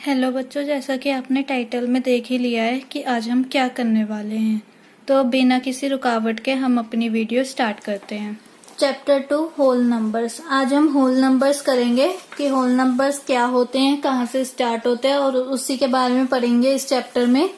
Hello बच्चों, जैसा कि आपने टाइटल में देख ही लिया है कि आज हम क्या करने वाले हैं, तो बिना किसी रुकावट के हम अपनी वीडियो स्टार्ट करते हैं। Chapter 2 whole numbers. आज हम होल नंबर्स करेंगे कि होल नंबर्स क्या होते हैं, कहाँ से स्टार्ट होते हैं और उसी के बारे में पढ़ेंगे इस चैप्टर में।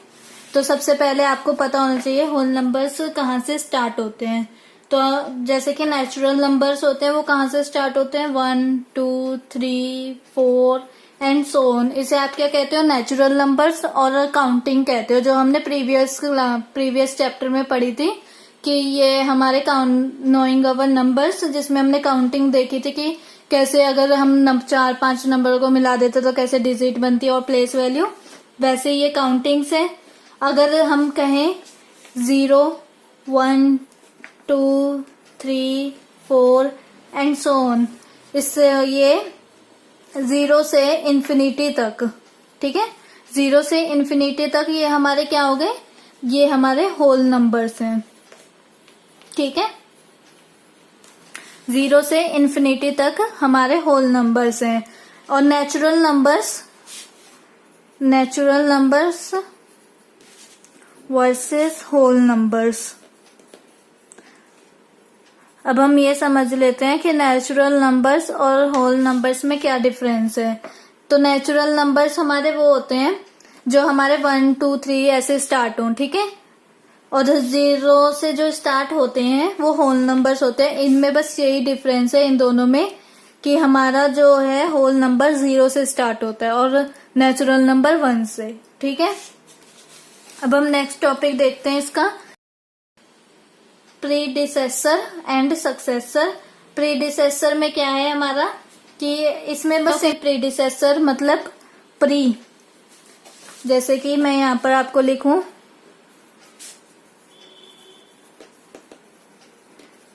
तो सबसे पहले आपको पता होना चाहिए होल नंबर्स कहाँ से स्टार्ट होते हैं। तो जैसे कि नेचुरल नंबर्स होते हैं वो कहाँ से स्टार्ट होते हैं, 1 2 3 4 एंड सो ऑन। इसे आप क्या कहते हो, नेचुरल नंबर्स और काउंटिंग कहते हो, जो हमने प्रीवियस चैप्टर में पढ़ी थी कि ये हमारे नोइंग अवर नंबर्स, जिसमें हमने काउंटिंग देखी थी कि कैसे अगर हम 4-5 नंबर को मिला देते तो कैसे डिजिट बनती है और प्लेस वैल्यू, वैसे ये काउंटिंग से अगर हम कहें 0 1 2 3 4 एंड सो ऑन, इससे ये 0 से इन्फिनिटी तक, ठीक है, 0 से इन्फिनिटी तक ये हमारे क्या हो गए, ये हमारे होल नंबर्स हैं, ठीक है। 0 से इन्फिनिटी तक हमारे होल नंबर्स हैं। और natural numbers versus whole numbers. अब हम ये समझ लेते हैं कि नेचुरल नंबर्स और होल नंबर्स में क्या डिफरेंस है। तो नेचुरल नंबर्स हमारे वो होते हैं जो हमारे 1 2 3 ऐसे स्टार्ट हों, ठीक है, और 0 से जो स्टार्ट होते हैं वो होल नंबर्स होते हैं। इनमें बस यही डिफरेंस है इन दोनों में कि हमारा जो है होल नंबर 0 से स्टार्ट होता है और नेचुरल नंबर 1 से, ठीक है। अब हम नेक्स्ट टॉपिक देखते हैं इसका, प्रीडिसेसर एंड सक्सेसर। प्रीडिसेसर में क्या है हमारा कि इसमें बस एक प्रीडिसेसर मतलब प्री, जैसे कि मैं यहां पर आपको लिखूं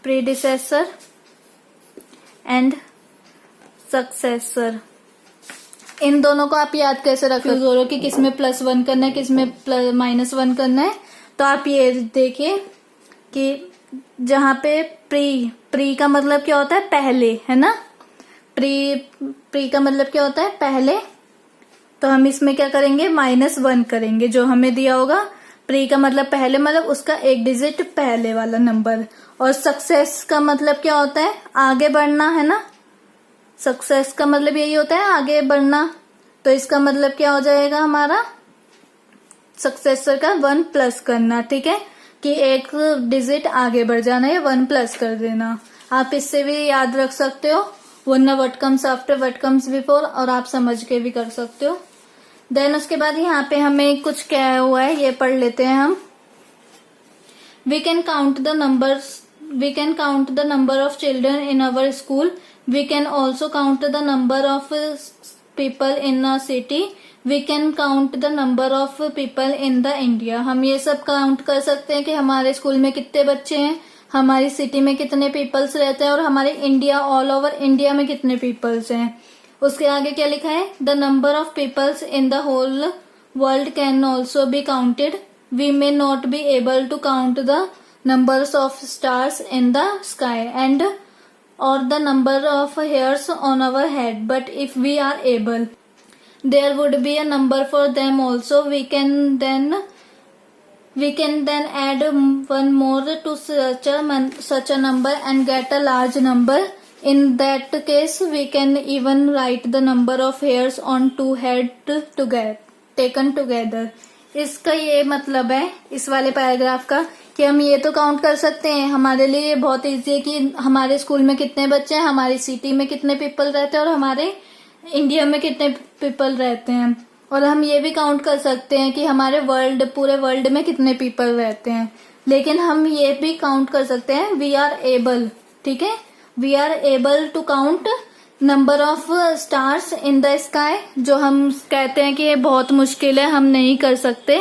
प्रीडिसेसर एंड सक्सेसर। इन दोनों को आप याद कैसे रख लो कि किसमें +1 करना है, किसमें -1 करना है। तो आप ये देखिए कि जहां पे प्री का मतलब क्या होता है, पहले, है ना। प्री का मतलब क्या होता है, पहले। तो हम इसमें क्या करेंगे, -1 करेंगे जो हमें दिया होगा। प्री का मतलब पहले, मतलब उसका एक डिजिट पहले वाला नंबर। और सक्सेस का मतलब क्या होता है, आगे बढ़ना, है ना। सक्सेस का मतलब यही होता है, आगे बढ़ना। तो इसका मतलब क्या हो जाएगा हमारा, सक्सेसर का 1 प्लस करना, ठीक है, कि एक डिजिट आगे बढ़ जाना या 1 प्लस कर देना। आप इससे भी याद रख सकते हो, वरना what comes after what comes before, और आप समझ के भी कर सकते हो। देन उसके बाद यहाँ पे हमें कुछ क्या हुआ है ये पढ़ लेते हैं हम। We can count the number of children in our school. We can also count the number of people in a city. We can count the number of people in the India. हम ये सब count कर सकते हैं कि हमारे school में कितने बच्चे हैं, हमारी सिटी में कितने पीपल्स रहते हैं और हमारे इंडिया, ऑल ओवर इंडिया में कितने पीपल्स हैं। उसके आगे क्या लिखा है, the number of peoples in the whole world can also be counted. We may not be able to count the numbers of stars in the sky and or the number of hairs on our head, but if we are able, there would be a number for them also. We can then add one more to such a number and get a large number. In that case, we can even write the number of hairs on two heads taken together. इसका ये मतलब है इस वाले paragraph का कि हम ये तो काउंट कर सकते हैं। हमारे लिए ये बहुत इजी है कि हमारे स्कूल में कितने बच्चे हैं, हमारी सिटी में कितने पीपल रहते हैं और हमारे इंडिया में कितने पीपल रहते हैं। और हम ये भी काउंट कर सकते हैं कि हमारे पूरे वर्ल्ड में कितने पीपल रहते हैं। लेकिन हम ये भी काउंट कर सकते हैं, वी आर एबल, ठीक है, we are able to count number of stars in the sky. जो हम कहते हैं कि ये बहुत मुश्किल है, हम नहीं कर सकते,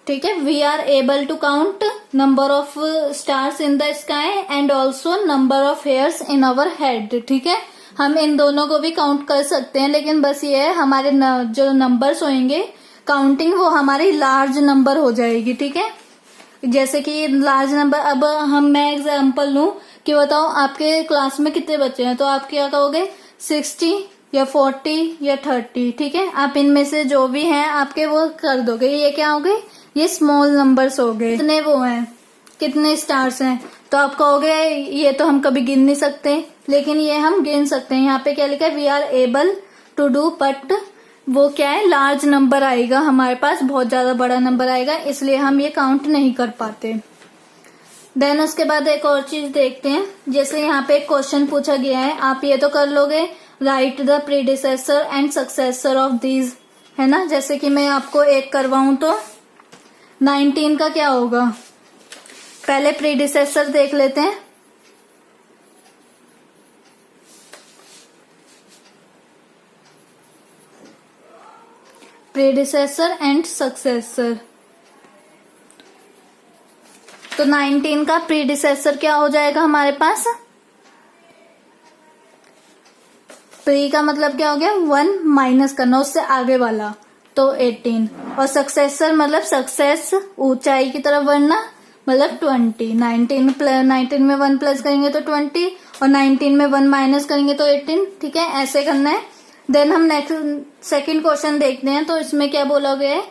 ठीक है। We are able to count number of stars in the sky and also number of hairs in our head, ठीक है। हम इन दोनों को भी काउंट कर सकते हैं, लेकिन बस ये है हमारे जो नंबर्स होंगे काउंटिंग, वो हमारी लार्ज नंबर हो जाएगी, ठीक है। जैसे कि लार्ज नंबर, अब मैं एग्जाम्पल लूं कि बताओ आपके क्लास में कितने बच्चे हैं, तो आप क्या कहोगे, 60 या 40 या 30, ठीक है। आप इनमें से जो भी हैं आपके वो कर दोगे। ये क्या हो गए, ये स्मॉल नंबर्स हो गए। कितने वो हैं, कितने स्टार्स हैं, तो आप कहोगे ये तो हम कभी गिन नहीं सकते, लेकिन ये हम गिन सकते हैं। यहाँ पे क्या लिखा है, we are able to do, but वो क्या है, लार्ज नंबर आएगा हमारे पास, बहुत ज्यादा बड़ा नंबर आएगा, इसलिए हम ये काउंट नहीं कर पाते। देन उसके बाद एक और चीज देखते हैं। जैसे यहाँ पे एक क्वेश्चन पूछा गया है, आप ये तो कर लोगे, right the predecessor and successor of these, है ना। जैसे कि मैं आपको एक करवाऊं तो 19 का क्या होगा, पहले प्रीडिसेसर देख लेते हैं। प्रीडिसेसर एंड सक्सेसर, तो 19 का प्रीडिसेसर क्या हो जाएगा हमारे पास, प्री का मतलब क्या हो गया, 1 माइनस करना उससे आगे वाला, तो 18, और सक्सेसर मतलब सक्सेस ऊंचाई की तरफ बढ़ना, मतलब 20। 19 में 1 प्लस करेंगे तो 20, और 19 में 1 माइनस करेंगे तो 18, ठीक है, ऐसे करना है। देन हम नेक्स्ट सेकंड क्वेश्चन देखते हैं। तो इसमें क्या बोला गया है,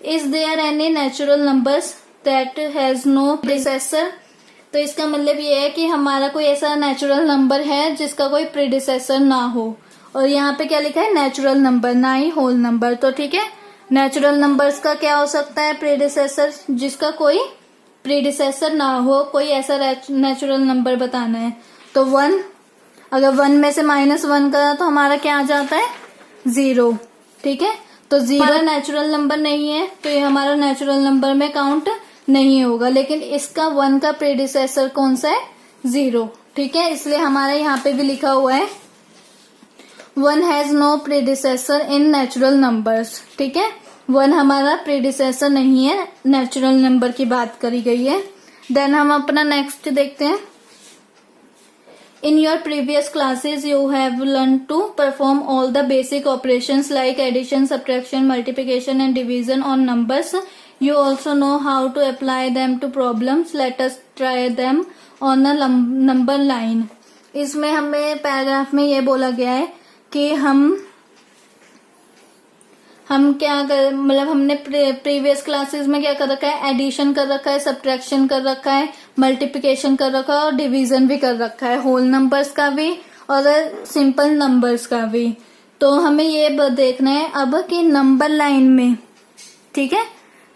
is there any natural numbers that has no predecessor. तो इसका मतलब ये है कि हमारा कोई ऐसा नेचुरल नंबर है जिसका कोई प्रीडिसेसर ना हो। और यहाँ पे क्या लिखा है, नेचुरल नंबर, ना ही होल नंबर। तो ठीक है, नेचुरल नंबर्स का क्या हो सकता है, प्रीडिसेसर, जिसका कोई प्रीडिसेसर ना हो, कोई ऐसा नेचुरल नंबर बताना है। तो 1, अगर 1 में से -1 करा तो हमारा क्या आ जाता है, 0, ठीक है। तो 0 नेचुरल नंबर नहीं है, तो ये हमारा नेचुरल नंबर में काउंट नहीं होगा। लेकिन इसका 1 का प्रीडिसेसर कौन सा है, 0, ठीक है। इसलिए हमारा यहाँ पे भी लिखा हुआ है 1 has no predecessor in natural numbers, ठीक है। 1 हमारा प्रीडिसेसर नहीं है, नेचुरल नंबर की बात करी गई है। देन हम अपना नेक्स्ट देखते हैं। In your previous classes, you have learned to perform all the basic operations like addition, subtraction, multiplication and division on numbers. You also know how to apply them to problems. Let us try them on a number line. इसमें हमें paragraph में ये बोला गया है कि हम क्या कर, मतलब हमने प्रीवियस क्लासेस में क्या कर रखा है, एडिशन कर रखा है, सब्ट्रैक्शन कर रखा है, मल्टीप्लिकेशन कर रखा है और डिवीजन भी कर रखा है, होल नंबर्स का भी और सिंपल नंबर्स का भी। तो हमें ये देखना है अब कि नंबर लाइन में, ठीक है,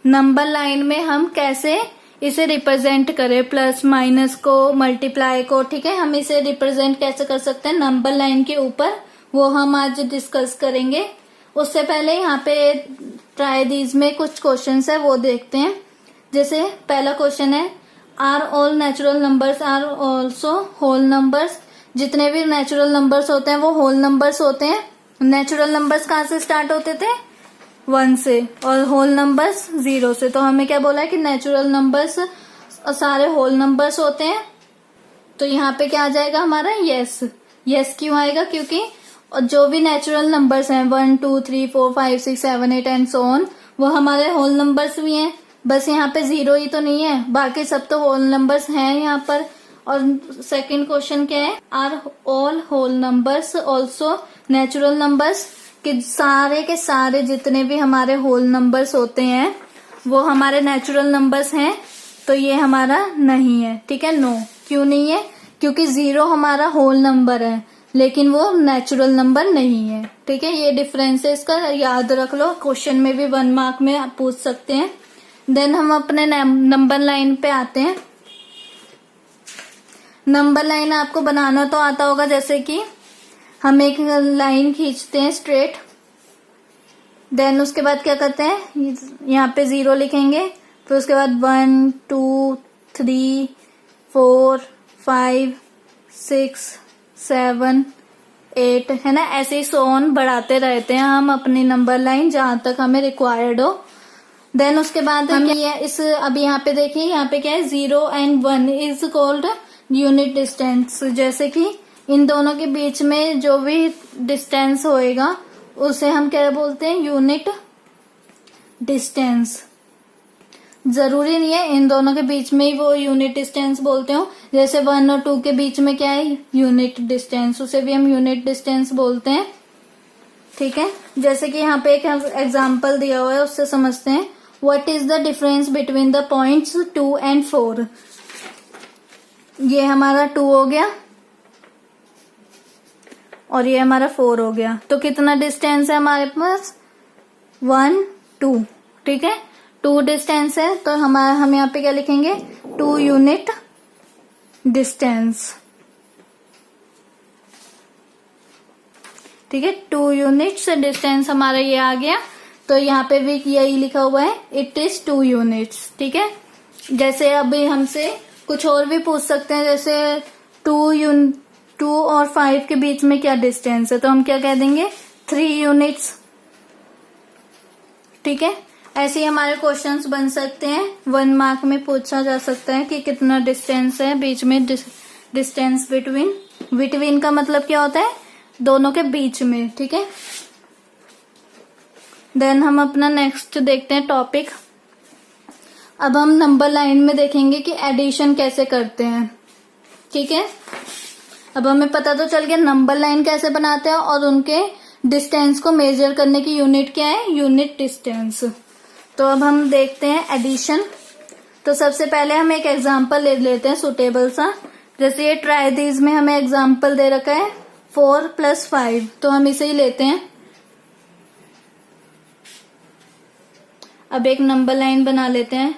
नंबर लाइन में हम कैसे इसे रिप्रेजेंट करें, प्लस माइनस को, मल्टीप्लाई को, ठीक है। हम इसे रिप्रेजेंट कैसे कर सकते हैं नंबर लाइन के ऊपर, वो हम आज डिस्कस करेंगे। उससे पहले यहाँ पे ट्राई दीज में कुछ क्वेश्चंस है वो देखते हैं। जैसे पहला क्वेश्चन है, are all natural numbers are also whole numbers. जितने भी नेचुरल नंबर्स होते हैं वो होल नंबर्स होते हैं। नेचुरल नंबर्स कहाँ से स्टार्ट होते थे, 1 से, और होल नंबर्स 0 से। तो हमें क्या बोला है कि नेचुरल नंबर्स सारे होल नंबर्स होते हैं। तो यहाँ पे क्या आ जाएगा हमारा, यस। यस क्यों आएगा, क्योंकि और जो भी नेचुरल नंबर्स हैं 1 2 3 4 5 6 7 8 एंड सो ऑन, वो हमारे होल नंबर्स भी हैं। बस यहाँ पे 0 ही तो नहीं है, बाकी सब तो होल नंबर्स हैं यहाँ पर। और सेकंड क्वेश्चन क्या है, are all whole numbers also natural numbers, कि सारे के सारे जितने भी हमारे होल नंबर्स होते हैं वो हमारे नेचुरल नंबर्स हैं। तो ये हमारा नहीं है, ठीक है, नो। क्यों नहीं है, क्योंकि 0 हमारा होल नंबर है लेकिन वो नेचुरल नंबर नहीं है, ठीक है। ये डिफरेंस है, इसका याद रख लो, क्वेश्चन में भी 1 मार्क में आप पूछ सकते हैं। देन हम अपने नंबर लाइन पे आते हैं। नंबर लाइन आपको बनाना तो आता होगा, जैसे कि हम एक लाइन खींचते हैं स्ट्रेट, देन उसके बाद क्या करते हैं, यहाँ पे 0 लिखेंगे, फिर उसके बाद 1 2 3 4 5 6 7 8, है ना, ऐसे ही सो ऑन बढ़ाते रहते हैं हम अपनी नंबर लाइन जहां तक हमें रिक्वायर्ड हो। देन उसके बाद हम ये इस अभी यहाँ पे देखिए, यहाँ पे क्या है, 0 and 1 is called unit distance. जैसे कि इन दोनों के बीच में जो भी डिस्टेंस होएगा उसे हम क्या बोलते हैं, यूनिट डिस्टेंस। जरूरी नहीं है इन दोनों के बीच में ही वो यूनिट डिस्टेंस बोलते हो। जैसे 1 और 2 के बीच में क्या है, यूनिट डिस्टेंस, उसे भी हम यूनिट डिस्टेंस बोलते हैं। ठीक है, जैसे कि यहाँ पे एक एग्जाम्पल दिया हुआ है, उससे समझते हैं। What is the difference between the points 2 and 4? ये हमारा 2 हो गया और ये हमारा 4 हो गया। तो कितना डिस्टेंस है हमारे पास? 1 2, ठीक है, 2 डिस्टेंस है। तो हम यहाँ पे क्या लिखेंगे? 2 यूनिट डिस्टेंस, ठीक है, 2 यूनिट्स डिस्टेंस हमारा ये आ गया। तो यहाँ पे भी यही लिखा हुआ है, इट इज 2 यूनिट्स, ठीक है। जैसे अभी हमसे कुछ और भी पूछ सकते हैं, जैसे 2 और 5 के बीच में क्या डिस्टेंस है, तो हम क्या कह देंगे? 3 यूनिट्स, ठीक है। ऐसे ही हमारे क्वेश्चंस बन सकते हैं, 1 मार्क में पूछा जा सकता है कि कितना डिस्टेंस है बीच में। डिस्टेंस बिटवीन का मतलब क्या होता है? दोनों के बीच में, ठीक है। देन हम अपना नेक्स्ट देखते हैं टॉपिक। अब हम नंबर लाइन में देखेंगे कि एडिशन कैसे करते हैं, ठीक है। अब हमें पता तो चल गया नंबर लाइन कैसे बनाते हैं और उनके डिस्टेंस को मेजर करने की यूनिट क्या है? Unit distance. तो अब हम देखते हैं एडिशन। तो सबसे पहले हम एक एग्जांपल ले लेते हैं सुटेबल सा। जैसे ये ट्राई दीज में हमें एग्जांपल दे रखा है 4 + 5, तो हम इसे ही लेते हैं। अब एक नंबर लाइन बना लेते हैं।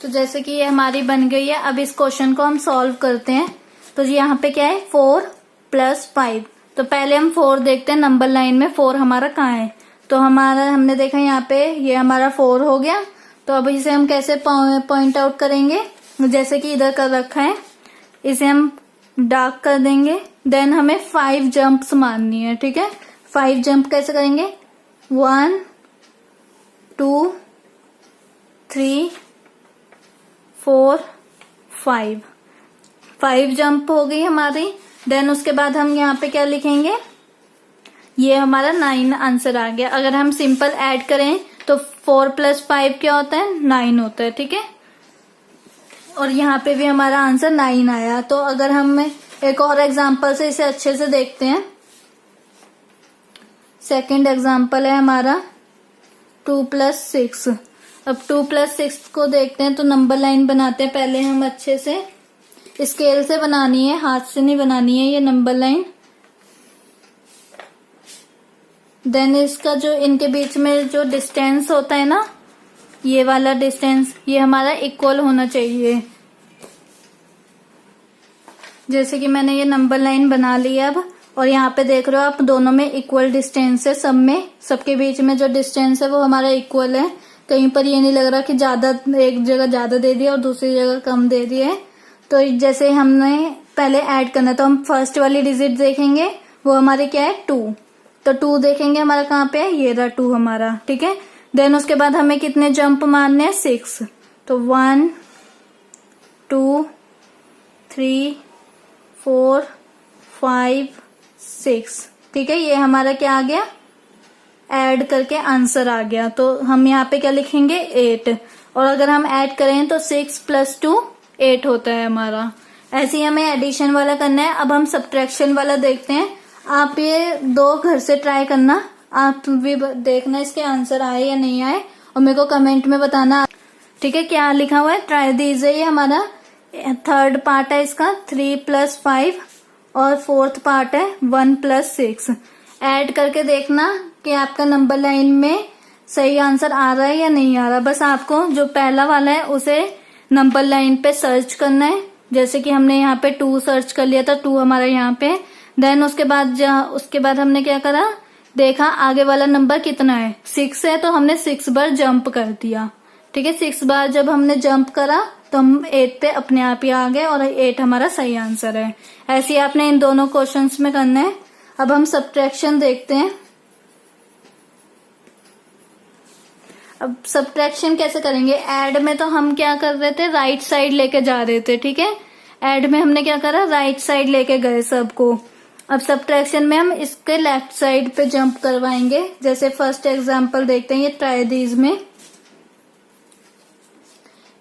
तो जैसे कि ये हमारी बन गई है, अब इस क्वेश्चन को हम सॉल्व करते हैं। तो यहाँ पे क्या है? 4 + 5। तो पहले हम 4 देखते हैं नंबर लाइन में, 4 हमारा कहाँ है। तो हमने देखा यहाँ पे ये हमारा 4 हो गया। तो अब इसे हम कैसे पॉइंट आउट करेंगे? जैसे कि इधर कर रखा है, इसे हम डार्क कर देंगे। देन हमें 5 जंप्स मारनी है, ठीक है। 5 जंप कैसे करेंगे? 1 2 3 4 5, 5 जंप हो गई हमारी। देन उसके बाद हम यहाँ पे क्या लिखेंगे? ये हमारा 9 आंसर आ गया। अगर हम सिंपल ऐड करें तो 4 + 5 क्या होता है? 9 होता है, ठीक है। और यहाँ पे भी हमारा आंसर 9 आया। तो अगर हम एक और एग्जांपल से इसे अच्छे से देखते हैं। सेकंड एग्जांपल है हमारा 2 + 6। अब 2 + 6 को देखते हैं। तो नंबर लाइन बनाते हैं पहले हम अच्छे से, स्केल से बनानी है, हाथ से नहीं बनानी है ये नंबर लाइन। देन इसका जो इनके बीच में जो डिस्टेंस होता है ना, ये वाला डिस्टेंस, ये हमारा इक्वल होना चाहिए। जैसे कि मैंने ये नंबर लाइन बना ली है अब, और यहाँ पे देख रहे हो आप दोनों में इक्वल डिस्टेंस है। सबके बीच में जो डिस्टेंस है वो हमारा इक्वल है। कहीं पर ये नहीं लग रहा कि ज्यादा, एक जगह ज्यादा दे दिया और दूसरी जगह कम दे दिया है। तो जैसे हमने पहले ऐड करना है, तो हम फर्स्ट वाली डिजिट देखेंगे, वो हमारी क्या है? 2। तो 2 देखेंगे हमारा कहाँ पे है? ये रहा 2 हमारा, ठीक है। देन उसके बाद हमें कितने जंप मारने हैं? 6। तो 1 2 3 4 5 6, ठीक है। ये हमारा क्या आ गया? ऐड करके आंसर आ गया। तो हम यहाँ पे क्या लिखेंगे? 8। और अगर हम ऐड करें तो 6 + 2 8 होता है हमारा। ऐसे ही हमें एडिशन वाला करना है। अब हम सब्ट्रैक्शन वाला देखते हैं। आप ये 2 घर से ट्राई करना, आप भी देखना इसके आंसर आए या नहीं आए, और मेरे को कमेंट में बताना, ठीक है। क्या लिखा हुआ है? ट्राई दीजिए। ये हमारा थर्ड पार्ट है इसका 3 + 5, और फोर्थ पार्ट है 1 + 6। ऐड करके देखना कि आपका नंबर लाइन में सही आंसर आ रहा है या नहीं आ रहा। बस आपको जो पहला वाला है उसे नंबर लाइन पे सर्च करना है। जैसे कि हमने यहाँ पे 2 सर्च कर लिया था, 2 हमारा यहाँ पे। देन उसके बाद हमने क्या करा? देखा आगे वाला नंबर कितना है? 6 है, तो हमने 6 बार जंप कर दिया, ठीक है। 6 बार जब हमने जंप करा तो हम 8 पे अपने आप ही आ गए, और 8 हमारा सही आंसर है। ऐसे ही आपने इन दोनों क्वेश्चंस में करना है। अब हम सब्ट्रैक्शन देखते हैं। अब सब्ट्रैक्शन कैसे करेंगे? ऐड में तो हम क्या कर रहे थे? राइट साइड लेके जा रहे थे, ठीक है। ऐड में हमने क्या करा? राइट साइड लेके गए सबको। अब सब्ट्रैक्शन में हम इसके लेफ्ट साइड पे जंप करवाएंगे। जैसे फर्स्ट एग्जांपल देखते हैं, ये ट्राई दीज में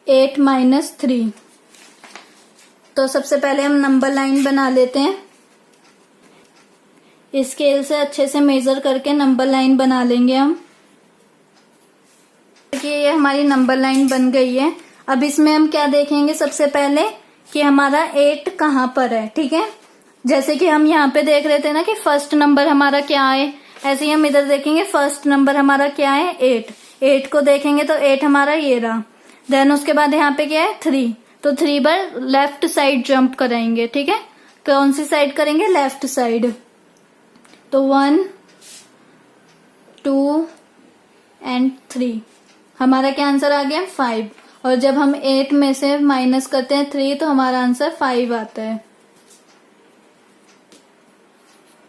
8 - 3। तो सबसे पहले हम नंबर लाइन बना लेते हैं। स्केल से अच्छे से मेजर करके नंबर लाइन बना लेंगे हम। देखिए ये हमारी नंबर लाइन बन गई है। अब इसमें हम क्या देखेंगे सबसे पहले कि हमारा 8 कहाँ पर है। ठीक है, जैसे कि हम यहाँ पे देख रहे थे ना कि फर्स्ट नंबर हमारा क्या है, ऐसे ही हम इधर देखेंगे फर्स्ट नंबर हमारा क्या है 8 को देखेंगे तो 8 हमारा ये रहा। देन उसके बाद यहाँ पे क्या है 3, तो 3 बार लेफ्ट साइड जंप कराएंगे। ठीक है, कौन सी साइड करेंगे, लेफ्ट साइड। तो 1 2 एंड 3, हमारा क्या आंसर आ गया 5। और जब हम 8 में से माइनस करते हैं 3 तो हमारा आंसर 5 आता है।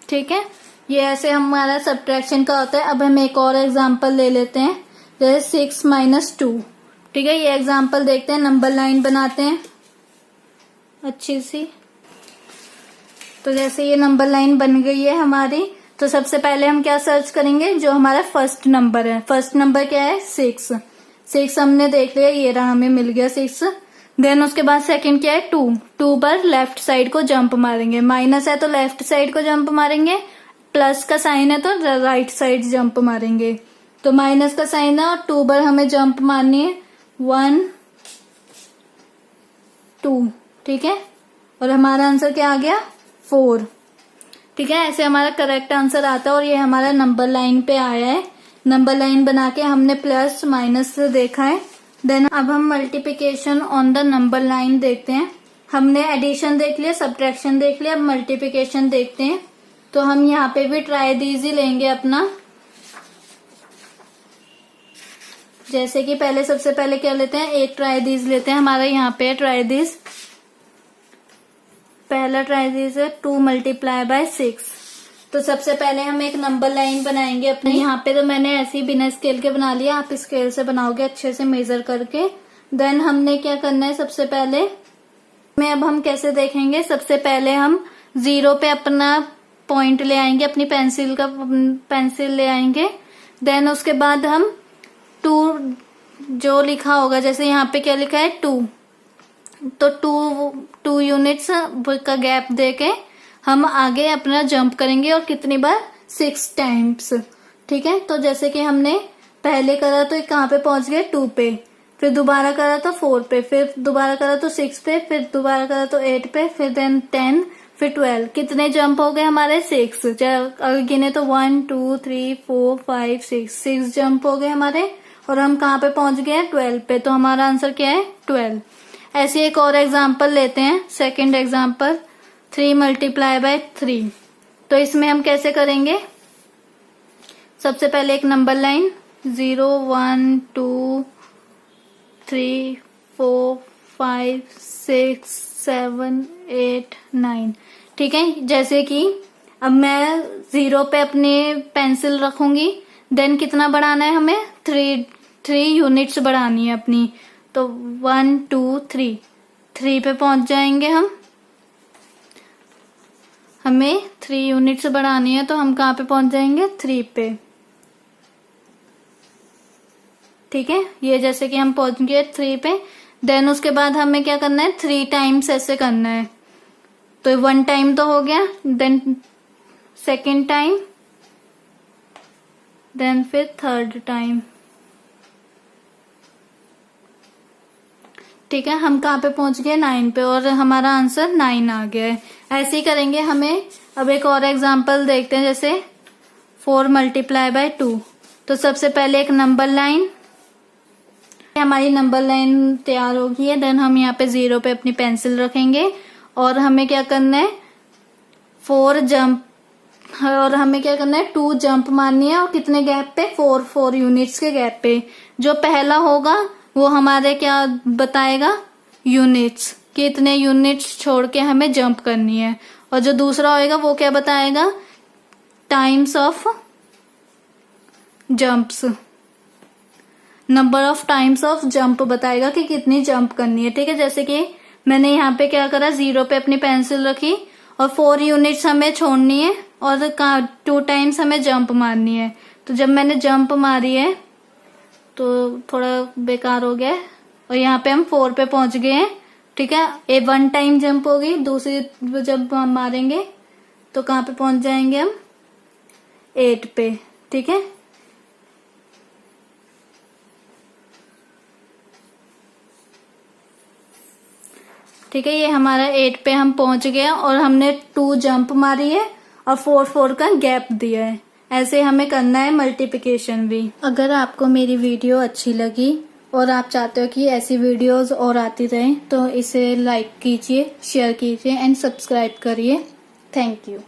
ठीक है, ये ऐसे हमारा सब्ट्रैक्शन का होता है। अब हम एक और एग्जांपल ले लेते हैं, जैसे 6 - 2। ठीक है, ये एग्जांपल देखते हैं, नंबर लाइन बनाते हैं अच्छी सी। तो जैसे ये नंबर लाइन बन गई है हमारी, तो सबसे पहले हम क्या सर्च करेंगे, जो हमारा फर्स्ट नंबर है। फर्स्ट नंबर क्या है 6 हमने देख लिया, ये रहा, हमें मिल गया 6। देन उसके बाद सेकंड क्या है 2 पर लेफ्ट साइड को जंप मारेंगे। माइनस है तो लेफ्ट साइड को जंप मारेंगे, प्लस का साइन है तो राइट साइड जंप मारेंगे। तो माइनस का साइन है और 2 बार हमें जंप मारनी है, 1 2। ठीक है, और हमारा आंसर क्या आ गया 4। ठीक है, ऐसे हमारा करेक्ट आंसर आता है। और ये हमारा नंबर लाइन पे आया है। नंबर लाइन बना के हमने प्लस माइनस से देखा है। देन अब हम multiplication on the number line देखते हैं। हमने एडिशन देख लिया, सब्ट्रैक्शन देख लिया, अब मल्टीप्लिकेशन देखते हैं। तो हम यहाँ पे भी ट्राई दीज ही लेंगे अपना। जैसे कि पहले सबसे पहले क्या लेते हैं, एक ट्राई दीज लेते हैं। हमारा यहाँ पे ट्राई दीज, पहला ट्राई दीज है 2 × 6। तो सबसे पहले हम एक नंबर लाइन बनाएंगे अपने। यहाँ पे तो मैंने ऐसे ही बिना स्केल के बना लिया, आप स्केल से बनाओगे अच्छे से मेजर करके। देन हमने क्या करना है, सबसे पहले में अब हम कैसे देखेंगे, सबसे पहले हम 0 पे अपना पॉइंट ले आएंगे, अपनी पेंसिल ले आएंगे। देन उसके बाद हम 2 जो लिखा होगा, जैसे यहाँ पे क्या लिखा है 2, तो 2 यूनिट्स का गैप देके हम आगे अपना जंप करेंगे। और कितनी बार 6 टाइम्स। ठीक है, तो जैसे कि हमने पहले करा तो कहाँ पे पहुंच गए 2 पे, फिर दोबारा करा तो 4 पे, फिर दोबारा करा तो 6 पे, फिर दोबारा करा तो 8 पे, फिर देन 10, फिर 12। कितने जंप हो गए हमारे 6। अगर गिने तो 1 2 3 4 5 6 जंप हो गए हमारे। और हम कहाँ पे पहुंच गए 12 पे, तो हमारा आंसर क्या है 12। ऐसे एक और एग्जाम्पल लेते हैं, सेकेंड एग्जाम्पल 3 × 3। तो इसमें हम कैसे करेंगे, सबसे पहले एक नंबर लाइन 0 1 2 3 4 5 6 7 8 9। ठीक है, जैसे कि अब मैं 0 पे अपनी पेंसिल रखूंगी। देन कितना बढ़ाना है हमें, 3 यूनिट्स बढ़ानी है अपनी। तो 1 2 3 पे पहुंच जाएंगे हम। हमें 3 यूनिट्स बढ़ानी है तो हम कहाँ पे पहुंच जाएंगे 3 पे। ठीक है, ये जैसे कि हम पहुंच गए 3 पे। देन उसके बाद हमें क्या करना है 3 टाइम्स ऐसे करना है। तो 1 टाइम तो हो गया, देन सेकेंड टाइम, देन फिर थर्ड टाइम। ठीक है, हम कहाँ पे पहुंच गए 9 पे, और हमारा आंसर 9 आ गया है। ऐसे ही करेंगे हमें। अब एक और एग्जांपल देखते हैं, जैसे 4 × 2। तो सबसे पहले एक नंबर लाइन, हमारी नंबर लाइन तैयार होगी है। देन हम यहाँ पे 0 पे अपनी पेंसिल रखेंगे और हमें क्या करना है 4 जंप, और हमें क्या करना है 2 जंप मारनी है। और कितने गैप पे 4 यूनिट्स के गैप पे। जो पहला होगा वो हमारे क्या बताएगा यूनिट्स, कि इतने यूनिट्स छोड़ के हमें जंप करनी है। और जो दूसरा होएगा वो क्या बताएगा times of jumps, number of times of jump बताएगा कि कितनी जंप करनी है। ठीक है, जैसे कि मैंने यहाँ पे क्या करा 0 पे अपनी पेंसिल रखी और 4 यूनिट्स हमें छोड़नी है और 2 टाइम्स हमें जंप मारनी है। तो जब मैंने जंप मारी है तो थोड़ा बेकार हो गया है और यहाँ पे हम 4 पे पहुंच गए हैं। ठीक है, 1 टाइम जंप होगी, दूसरी जब हम मारेंगे तो कहाँ पे पहुंच जाएंगे हम 8 पे। ठीक है, ठीक है, ये हमारा 8 पे हम पहुंच गए और हमने 2 जंप मारी है और 4 का गैप दिया है। ऐसे हमें करना है मल्टीप्लिकेशन भी। अगर आपको मेरी वीडियो अच्छी लगी और आप चाहते हो कि ऐसी वीडियोस और आती रहें तो इसे लाइक कीजिए, शेयर कीजिए एंड सब्सक्राइब करिए। Thank you.